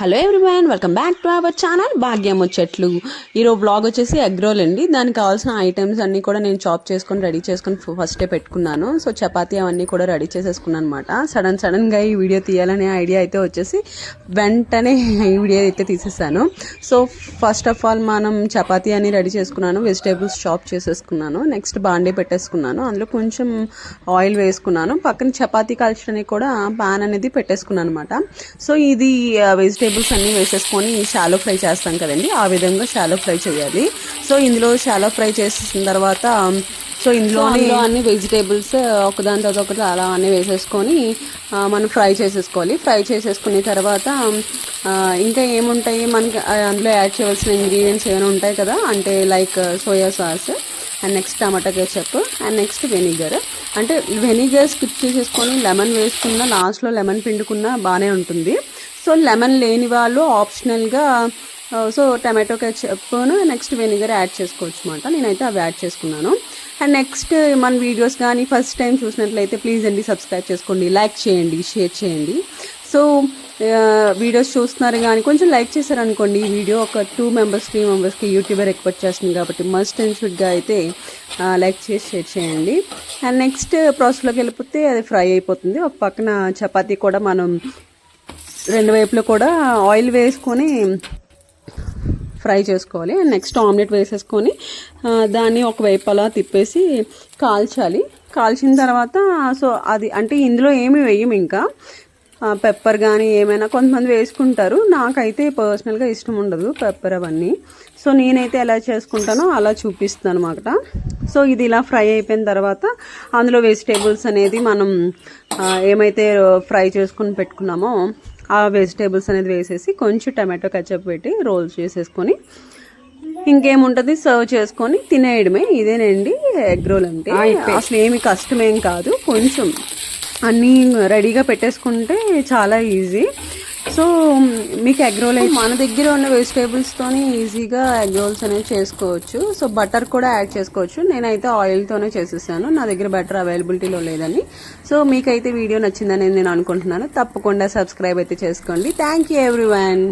Hello everyone, welcome back to our channel భాగ్యం ముచ్చట్లు. ఈరోజు వ్లాగ్ వచ్చేసి ఎగ్ రోల్ అండి. దానికి కావాల్సిన ఐటమ్స్ అన్నీ కూడా నేను చాప్ చేసుకొని రెడీ చేసుకొని ఫస్టే పెట్టుకున్నాను. సో చపాతీ అవన్నీ కూడా రెడీ చేసేసుకున్నాను అనమాట. సడన్గా ఈ వీడియో తీయాలనే ఐడియా అయితే వచ్చేసి వెంటనే ఈ వీడియో అయితే తీసేసాను. సో ఫస్ట్ ఆఫ్ ఆల్ మనం చపాతీ అని రెడీ చేసుకున్నాను, వెజిటేబుల్స్ చాప్ చేసేసుకున్నాను, నెక్స్ట్ బాండీ పెట్టేసుకున్నాను, అందులో కొంచెం ఆయిల్ వేసుకున్నాను, పక్కన చపాతీ కాల్చడానికి కూడా పాన్ అనేది పెట్టేసుకున్నాను అనమాట. సో ఇది వెజిటేబుల్స్ అన్నీ వేసేసుకొని షాలో ఫ్రై చేస్తాం కదండి, ఆ విధంగా షాలో ఫ్రై చేయాలి. సో ఇందులో షాలో ఫ్రై చేసిన తర్వాత ఇందులో అన్ని వెజిటేబుల్స్ ఒకదాని తర్వాత ఒకటి అలా అన్నీ వేసేసుకొని మనం ఫ్రై చేసేసుకోవాలి. ఫ్రై చేసేసుకున్న తర్వాత ఇంకా ఏముంటాయి మనకి అందులో యాడ్ చేయవలసిన ఇంగ్రీడియంట్స్ ఏమైనా ఉంటాయి కదా, అంటే like soya sauce and next tomato ketchup and next vinegar. అంటే వెనిగర్ స్కిప్ చేసేసుకొని లెమన్ వేసుకున్న లాస్ట్లో లెమన్ పిండుకున్న బాగానే ఉంటుంది. సో లెమన్ లేని వాళ్ళు ఆప్షనల్గా టమాటో కెచప్ను నెక్స్ట్ వెనిగర్ యాడ్ చేసుకోవచ్చు అనమాట. నేనైతే అవి యాడ్ చేసుకున్నాను. అండ్ నెక్స్ట్ మన వీడియోస్ కానీ ఫస్ట్ టైం చూసినట్లయితే ప్లీజ్ అండి సబ్స్క్రైబ్ చేసుకోండి, లైక్ చేయండి, షేర్ చేయండి. సో వీడియోస్ చూస్తున్నారు కానీ కొంచెం లైక్ చేశారనుకోండి, ఈ వీడియో ఒక 2 మెంబర్స్ 3 మెంబర్స్కి యూట్యూబర్ ఎక్స్పెక్ట్ చేస్తుంది కాబట్టి మస్ట్ అండ్ షుడ్గా అయితే లైక్ చేసి షేర్ చేయండి. అండ్ నెక్స్ట్ ప్రాసెస్లోకి వెళ్ళిపోతే అది ఫ్రై అయిపోతుంది. ఒక పక్కన చపాతీ కూడా మనం రెండు వైపులో కూడా ఆయిల్ వేసుకొని ఫ్రై చేసుకోవాలి. అండ్ నెక్స్ట్ ఆమ్లెట్ వేసేసుకొని దాన్ని ఒకవైపు అలా తిప్పేసి కాల్చాలి. కాల్చిన తర్వాత అది అంటే ఇందులో ఏమి వేయం, ఇంకా పెప్పర్ కానీ ఏమైనా కొంతమంది వేసుకుంటారు, నాకైతే పర్సనల్గా ఇష్టం ఉండదు పెప్పర్ అవన్నీ. సో నేనైతే ఎలా చేసుకుంటానో అలా చూపిస్తాను అనమాట. సో ఇది ఇలా ఫ్రై అయిపోయిన తర్వాత అందులో వెజిటేబుల్స్ అనేది మనం ఏమైతే ఫ్రై చేసుకుని పెట్టుకున్నామో ఆ వెజిటేబుల్స్ అనేది వేసేసి కొంచెం టమాటో కెచప్ పెట్టి రోల్ చేసేసుకొని ఇంకేముంటుంది సర్వ్ చేసుకొని తినేయడమే. ఇదేనండి ఎగ్ రోల్ అంటే. అసలు ఏమి కష్టమేం కాదు, కొంచెం అన్నీ రెడీగా పెట్టేసుకుంటే చాలా ఈజీ. సో మీకు ఎగ్ రోల్ అయితే మన దగ్గర ఉన్న వెజిటేబుల్స్తోనే ఈజీగా ఎగ్ రోల్స్ అనేవి చేసుకోవచ్చు. సో బటర్ కూడా యాడ్ చేసుకోవచ్చు. నేనైతే ఆయిల్తోనే చేసేసాను, నా దగ్గర బటర్ అవైలబిలిటీలో లేదని. సో మీకైతే వీడియో నచ్చిందని నేను అనుకుంటున్నాను. తప్పకుండా సబ్స్క్రైబ్ అయితే చేసుకోండి. Thank you everyone.